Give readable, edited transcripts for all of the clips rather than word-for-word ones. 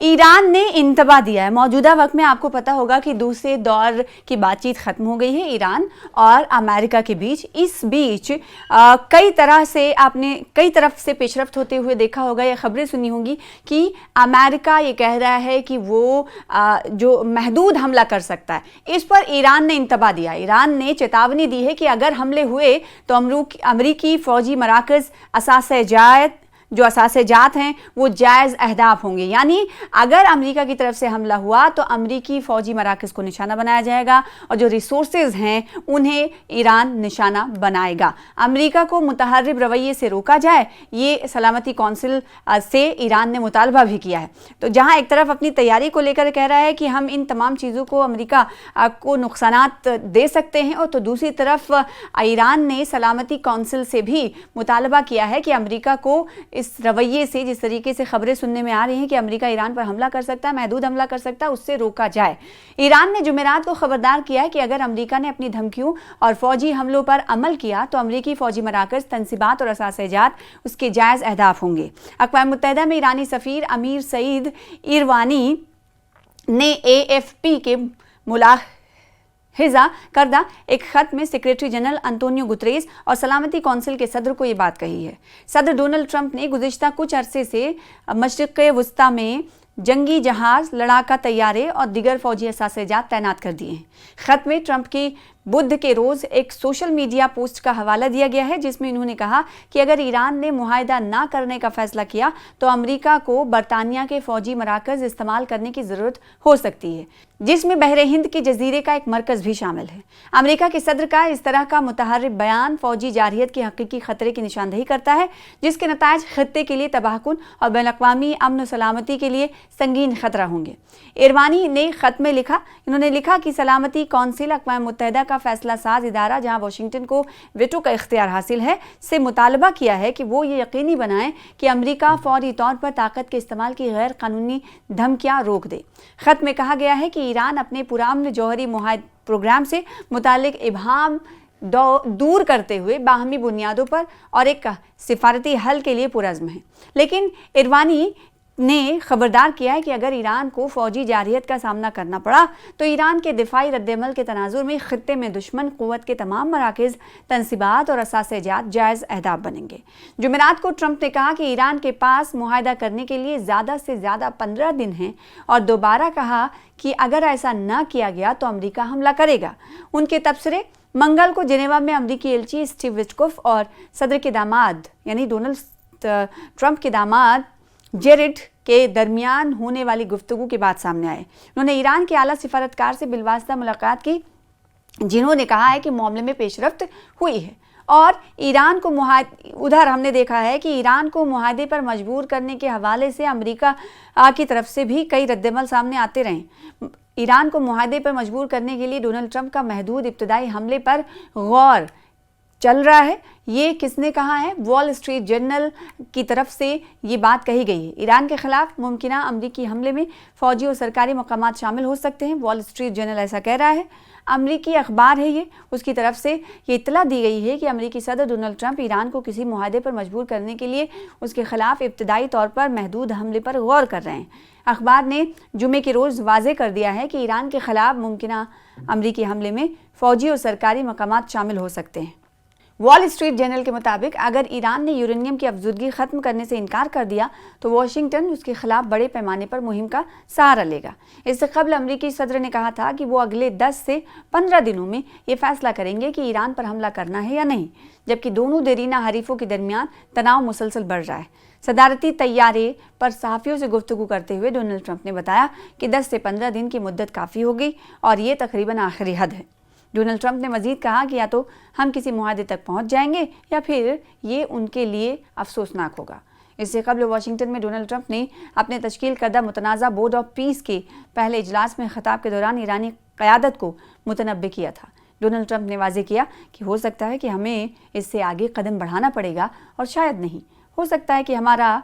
Iran ने इंतबा दिया है। मौजूदा वक्त में आपको पता होगा कि दूसरे दौर की बातचीत ख़त्म हो गई है ईरान और अमेरिका के बीच। इस बीच कई तरफ से पेशरफ्त होते हुए देखा होगा या ख़बरें सुनी होंगी कि अमेरिका ये कह रहा है कि वो जो महदूद हमला कर सकता है, इस पर ईरान ने इंतबा दिया। ईरान ने चेतावनी दी है कि अगर हमले हुए तो अमरीकी फ़ौजी मराकज़, असासे-जात हैं वो जायज़ अहदाफ होंगे। यानी अगर अमेरिका की तरफ से हमला हुआ तो अमरीकी फ़ौजी मराकज़ को निशाना बनाया जाएगा और जो रिसोर्सेज हैं उन्हें ईरान निशाना बनाएगा। अमेरिका को मुतहर्रिब रवैये से रोका जाए, ये सलामती कौंसिल से ईरान ने मुतालबा भी किया है। तो जहां एक तरफ अपनी तैयारी को लेकर कह रहा है कि हम इन तमाम चीज़ों को अमेरिका को नुकसानात दे सकते हैं, और तो दूसरी तरफ ईरान ने सलामती कौंसिल से भी मुतालबा किया है कि अमेरिका को इस रवैये से, जिस तरीके से खबरें सुनने में आ रही हैं कि अमेरिका ईरान पर हमला कर सकता है, महदूद हमला कर सकता है, उससे रोका जाए। ईरान ने जुमेरात को खबरदार किया है कि अगर अमेरिका ने अपनी धमकियों और फौजी हमलों पर अमल किया तो अमेरिकी फौजी मराकज़, तनसीबात और असासे-जात उसके जायज़ अहदाफ होंगे। अक़वाम मुत्तहिदा में ईरानी सफ़ीर अमीर सईद इरवानी ने AFP के मुलाहिज़ा करदा एक ख़त में सेक्रेटरी जनरल अंतोनियो गुतरेस और सलामती कौंसिल के सदर को ये बात कही है। सदर डोनाल्ड ट्रंप ने गुज़िश्ता कुछ अरसे से मशरिक़ वस्ता में जंगी जहाज़, लड़ाका तैयारे और दिगर फौजी असासे-जात तैनात कर दिए हैं। ख़त में ट्रंप की बुध के रोज़ एक सोशल मीडिया पोस्ट का हवाला दिया गया है, जिसमें इन्होंने कहा कि अगर ईरान ने मुआहदा ना करने का फ़ैसला किया तो अमेरिका को बरतानिया के फ़ौजी मराकज़ इस्तेमाल करने की ज़रूरत हो सकती है, जिसमें बहरे हिंद के जजीरे का एक मरकज़ भी शामिल है। अमेरिका के सदर का इस तरह का मुतहर्रिब बयान फ़ौजी जारहियत के हकीकी ख़तरे की निशानदही करता है, जिसके नताइज ख़ित्ते के लिए तबाहकुन और बैनुल-अक़वामी अमन व सलामती के लिए संगीन ख़तरा होंगे। इरवानी ने ख़त में इन्होंने लिखा कि सलामती कौंसिल अक़वाम मुत्तहिदा का फ़ैसला साज इदारा, जहाँ वाशिंगटन को वेटो का इख्तियार हासिल है, से मुतालबा किया है कि वो ये यकीनी बनाएं कि अमेरिका फ़ौरी तौर पर ताकत के इस्तेमाल की गैर कानूनी धमकियाँ रोक दे। ख़त में कहा गया है कि ईरान अपने पुरान जौहरी मुआहदा प्रोग्राम से मुतालिक इबहाम दूर करते हुए बाहमी बुनियादों पर और एक सिफारती हल के लिए पुरज़्म है। लेकिन इरवानी ने खबरदार किया है कि अगर ईरान को फ़ौजी जारहियत का सामना करना पड़ा तो ईरान के दिफाई रद्दअमल के तनाजुर में ख़ित्ते में दुश्मन क़ुव्वत के तमाम मराकज़, तनसीबात और असासे-जात जायज़ अहदाफ बनेंगे। जुमेरात को ट्रंप ने कहा कि ईरान के पास मुआहदा करने के लिए ज़्यादा से ज़्यादा 15 दिन हैं, और दोबारा कहा कि अगर ऐसा न किया गया तो अमेरिका हमला करेगा। उनके तबसरे मंगल को जेनेवा में अमेरिकी एलची स्टीव विटकोफ और सदर के दामाद यानी डोनाल्ड ट्रंप के दामाद जेरेड के दरमियान होने वाली गुफ्तगू के बाद सामने आए। उन्होंने ईरान के आला सिफारतकार से बिलवास्ता मुलाकात की, जिन्होंने कहा है कि मामले में पेशरफ्त हुई है और ईरान को उधर हमने देखा है कि ईरान को मुआहदे पर मजबूर करने के हवाले से अमेरिका की तरफ से भी कई रद्दअमल सामने आते रहे। ईरान को मुआहदे पर मजबूर करने के लिए डोनाल्ड ट्रंप का महदूद इब्तदाई हमले पर गौर चल रहा है। ये किसने कहा है? वॉल स्ट्रीट जर्नल की तरफ से ये बात कही गई है। ईरान के खिलाफ मुमकिना अमरीकी हमले में फौजी और सरकारी मकामात शामिल हो सकते हैं। वॉल स्ट्रीट जर्नल ऐसा कह रहा है। अमरीकी अखबार है ये, उसकी तरफ से ये इत्तला दी गई है कि अमरीकी सदर डोनाल्ड ट्रंप ईरान को किसी मुआहदे पर मजबूर करने के लिए उसके खिलाफ इब्तदाई तौर पर महदूद हमले पर गौर कर रहे हैं। अखबार ने जुमे के रोज़ वाज़े कर दिया है कि ईरान के खिलाफ मुमकिना अमरीकी हमले में फौजी और सरकारी मकामात शामिल हो सकते हैं। वॉल स्ट्रीट जर्नल के मुताबिक अगर ईरान ने यूरेनियम की अफजुदगी ख़त्म करने से इनकार कर दिया तो वाशिंगटन उसके खिलाफ बड़े पैमाने पर मुहिम का सहारा लेगा। इससे कबल अमरीकी सदर ने कहा था कि वो अगले 10 से 15 दिनों में ये फैसला करेंगे कि ईरान पर हमला करना है या नहीं, जबकि दोनों देरीना हरीफों के दरमियान तनाव मुसलसल बढ़ रहा है। सदारती तैयारे पर सहाफ़ियों से गुफ्तगू करते हुए डोनाल्ड ट्रंप ने बताया कि 10 से 15 दिन की मुद्दत काफ़ी हो गई और ये तकरीबन आखिरी हद है। डोनाल्ड ट्रंप ने मज़ीद कहा कि या तो हम किसी मुआहदे तक पहुंच जाएंगे या फिर ये उनके लिए अफसोसनाक होगा। इससे कबल वाशिंगटन में डोनाल्ड ट्रंप ने अपने तश्कील करदा मुतनाज़ा बोर्ड ऑफ पीस के पहले इजलास में खिताब के दौरान ईरानी क़यादत को मुतनब्बे किया था। डोनाल्ड ट्रंप ने वाज़े किया कि हो सकता है कि हमें इससे आगे कदम बढ़ाना पड़ेगा और शायद नहीं, हो सकता है कि हमारा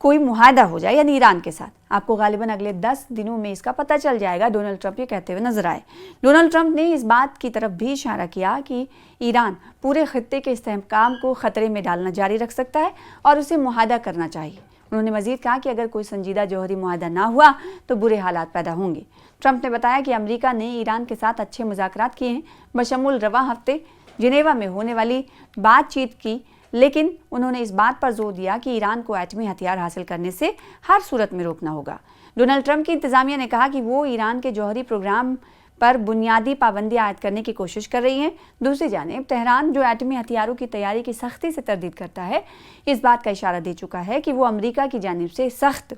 कोई मुआहदा हो जाए यानी ईरान के साथ। आपको गालिबन अगले 10 दिनों में इसका पता चल जाएगा, डोनाल्ड ट्रंप ये कहते हुए नजर आए। डोनाल्ड ट्रंप ने इस बात की तरफ भी इशारा किया कि ईरान पूरे खित्ते के इस्तेहकाम को ख़तरे में डालना जारी रख सकता है और उसे मुआहदा करना चाहिए। انہوں نے مزید کہا کہ اگر کوئی سنجیدہ جوہری معاہدہ نہ ہوا تو برے حالات پیدا ہوں گے۔ ٹرمپ نے بتایا کہ امریکہ نے ایران کے ساتھ اچھے مذاکرات کیے ہیں، بشمول رواں ہفتے جنیوا میں ہونے والی بات چیت کی، لیکن انہوں نے اس بات پر زور دیا کہ ایران کو ایٹمی ہتھیار حاصل کرنے سے ہر صورت میں روکنا ہوگا۔ ڈونلڈ ٹرمپ کی انتظامیہ نے کہا کہ وہ ایران کے جوہری پروگرام پر بنیادی پابندی عائد کرنے کی کوشش کر رہی ہیں۔ دوسری جانب تہران، جو ایٹمی ہتھیاروں کی تیاری کی سختی سے تردید کرتا ہے، اس بات کا اشارہ دے چکا ہے کہ وہ امریکہ کی جانب سے سخت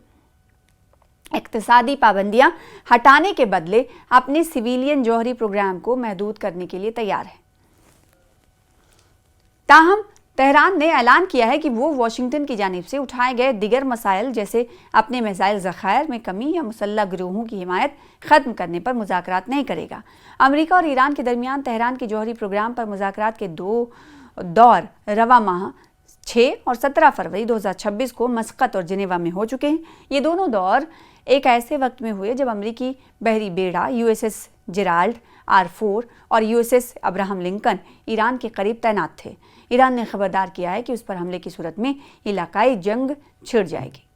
اقتصادی پابندیاں ہٹانے کے بدلے اپنے سویلین جوہری پروگرام کو محدود کرنے کے لیے تیار ہے۔ تاہم تہران نے اعلان کیا ہے کہ وہ واشنگٹن کی جانب سے اٹھائے گئے دیگر مسائل جیسے اپنے میزائل ذخائر میں کمی یا مسلح گروہوں کی حمایت ختم کرنے پر مذاکرات نہیں کرے گا۔ امریکہ اور ایران کے درمیان تہران کے جوہری پروگرام پر مذاکرات کے 2 دور رواں ماہ 6 اور 17 فروری 2026 کو مسقط اور جنیوا میں ہو چکے ہیں۔ یہ دونوں دور ایک ایسے وقت میں ہوئے جب امریکی بحری بیڑا USS جیرالڈ R4 اور USS ابراہم لنکن ایران کے قریب تعینات تھے۔ ایران نے خبردار کیا ہے کہ اس پر حملے کی صورت میں علاقائی جنگ چھڑ جائے گی۔